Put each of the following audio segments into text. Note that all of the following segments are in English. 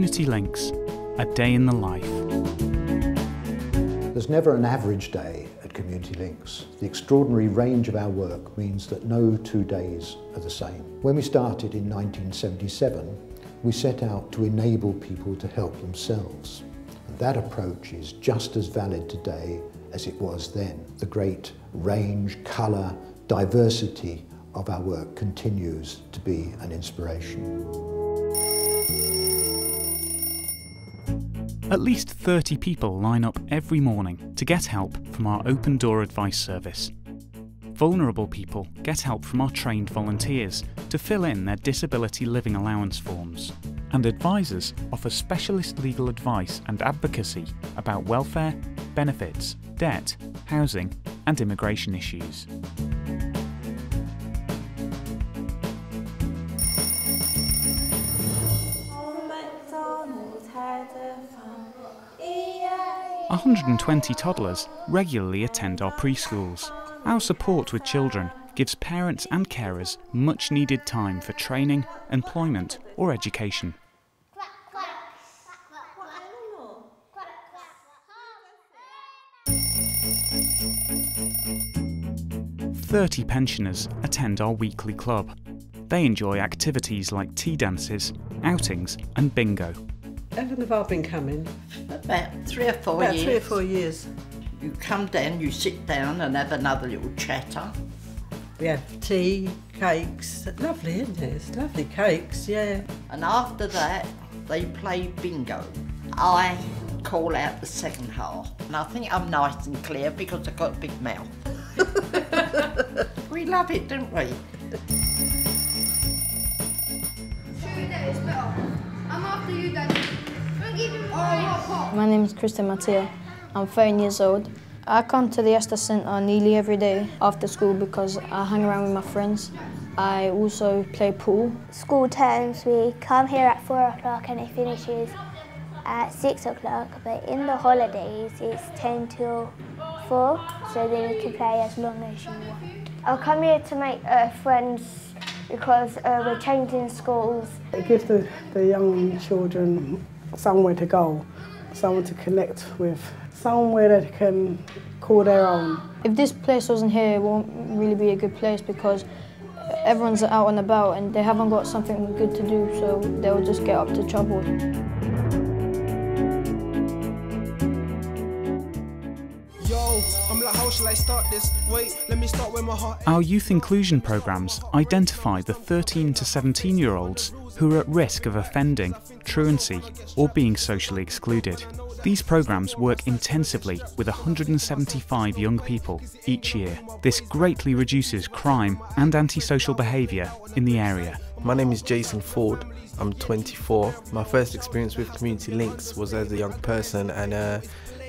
Community Links, a day in the life. There's never an average day at Community Links. The extraordinary range of our work means that no 2 days are the same. When we started in 1977, we set out to enable people to help themselves. And that approach is just as valid today as it was then. The great range, colour, diversity of our work continues to be an inspiration. At least 30 people line up every morning to get help from our open door advice service. Vulnerable people get help from our trained volunteers to fill in their disability living allowance forms. And advisors offer specialist legal advice and advocacy about welfare, benefits, debt, housing and immigration issues. Oh, 120 toddlers regularly attend our preschools. Our support with children gives parents and carers much needed time for training, employment or education. 30 pensioners attend our weekly club. They enjoy activities like tea dances, outings and bingo. How long have I been coming? About 3 or 4 years. About 3 or 4 years. You come down, you sit down and have another little chatter. We have tea, cakes. Lovely, isn't it? It's lovely cakes, yeah. And after that, they play bingo. I call out the second half. And I think I'm nice and clear because I've got a big mouth. We love it, don't we? I'm after you, Daddy. My name is Christian Mattia. I'm 13 years old. I come to the Astor Centre nearly every day after school because I hang around with my friends. I also play pool. School terms, we come here at 4 o'clock and it finishes at 6 o'clock, but in the holidays it's 10 till 4, so then you can play as long as you want. I'll come here to make friends because we're changing schools. It gives the young children somewhere to go, someone to connect with, somewhere they can call their own. If this place wasn't here, it won't really be a good place because everyone's out and about and they haven't got something good to do, so they'll just get up to trouble. Our youth inclusion programmes identify the 13 to 17-year-olds who are at risk of offending, truancy or being socially excluded. These programmes work intensively with 175 young people each year. This greatly reduces crime and antisocial behaviour in the area. My name is Jason Ford. I'm 24. My first experience with Community Links was as a young person, and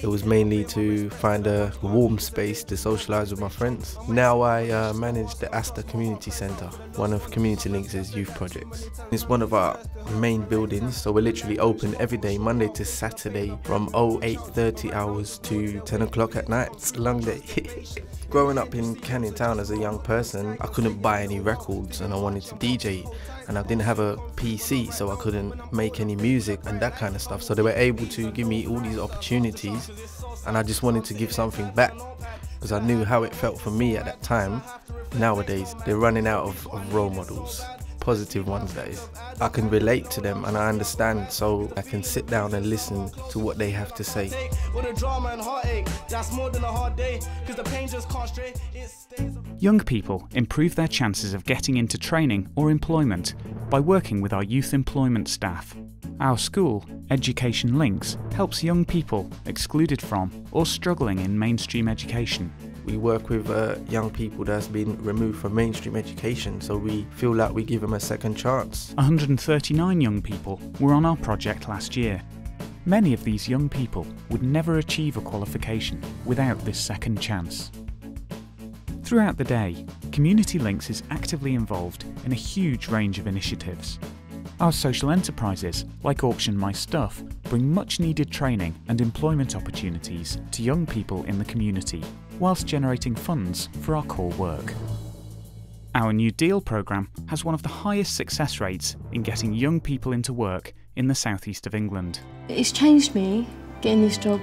it was mainly to find a warm space to socialise with my friends. Now I manage the Astor Community Centre, one of Community Links' youth projects. It's one of our main buildings, so we're literally open every day, Monday to Saturday, from 8:30 hours to 10 o'clock at night. It's a long day. Growing up in Canning Town as a young person, I couldn't buy any records and I wanted to DJ. And I didn't have a PC, so I couldn't make any music and that kind of stuff. So they were able to give me all these opportunities, and I just wanted to give something back because I knew how it felt for me at that time. Nowadays, they're running out of role models, positive ones that is. I can relate to them and I understand, so I can sit down and listen to what they have to say. Young people improve their chances of getting into training or employment by working with our youth employment staff. Our school, Education Links, helps young people excluded from or struggling in mainstream education. We work with young people that's been removed from mainstream education, so we feel like we give them a second chance. 139 young people were on our project last year. Many of these young people would never achieve a qualification without this second chance. Throughout the day, Community Links is actively involved in a huge range of initiatives. Our social enterprises, like Auction My Stuff, bring much needed training and employment opportunities to young people in the community, whilst generating funds for our core work. Our New Deal programme has one of the highest success rates in getting young people into work in the southeast of England. It's changed me, getting this job.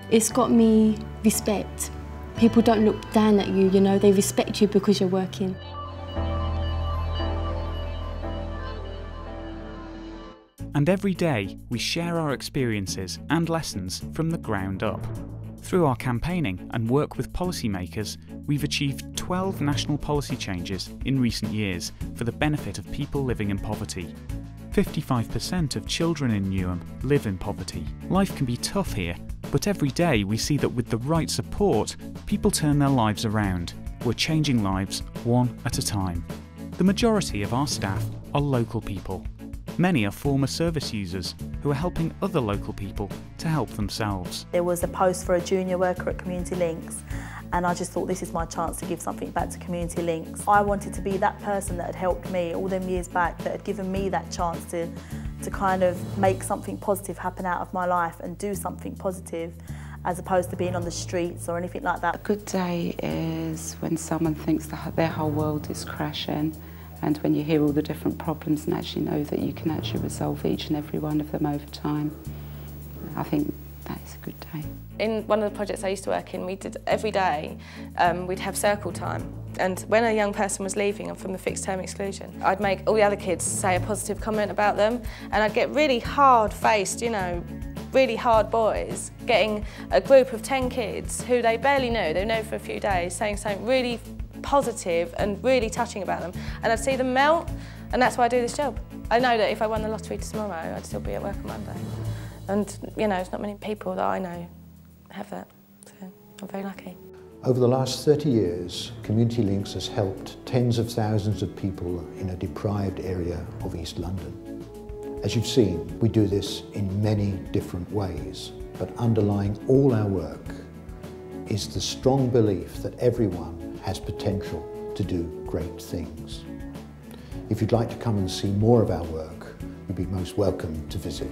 It's got me respect. People don't look down at you, you know, they respect you because you're working. And every day we share our experiences and lessons from the ground up. Through our campaigning and work with policymakers, we've achieved 12 national policy changes in recent years for the benefit of people living in poverty. 55% of children in Newham live in poverty. Life can be tough here, but every day we see that with the right support, people turn their lives around. We're changing lives one at a time. The majority of our staff are local people. Many are former service users who are helping other local people to help themselves. There was a post for a junior worker at Community Links, and I just thought this is my chance to give something back to Community Links. I wanted to be that person that had helped me all them years back, that had given me that chance to kind of make something positive happen out of my life and do something positive, as opposed to being on the streets or anything like that. A good day is when someone thinks that their whole world is crashing, and when you hear all the different problems and actually know that you can actually resolve each and every one of them over time. I think that is a good day. In one of the projects I used to work in, we did every day, we'd have circle time. And when a young person was leaving and from the fixed term exclusion, I'd make all the other kids say a positive comment about them, and I'd get really hard-faced, you know, really hard boys getting a group of 10 kids who they barely knew, they knew for a few days, saying something really positive and really touching about them, and I'd see them melt, and that's why I do this job. I know that if I won the lottery tomorrow, I'd still be at work on Monday. And, you know, it's not many people that I know have that, so I'm very lucky. Over the last 30 years, Community Links has helped tens of thousands of people in a deprived area of East London. As you've seen, we do this in many different ways, but underlying all our work is the strong belief that everyone has potential to do great things. If you'd like to come and see more of our work, you'd be most welcome to visit.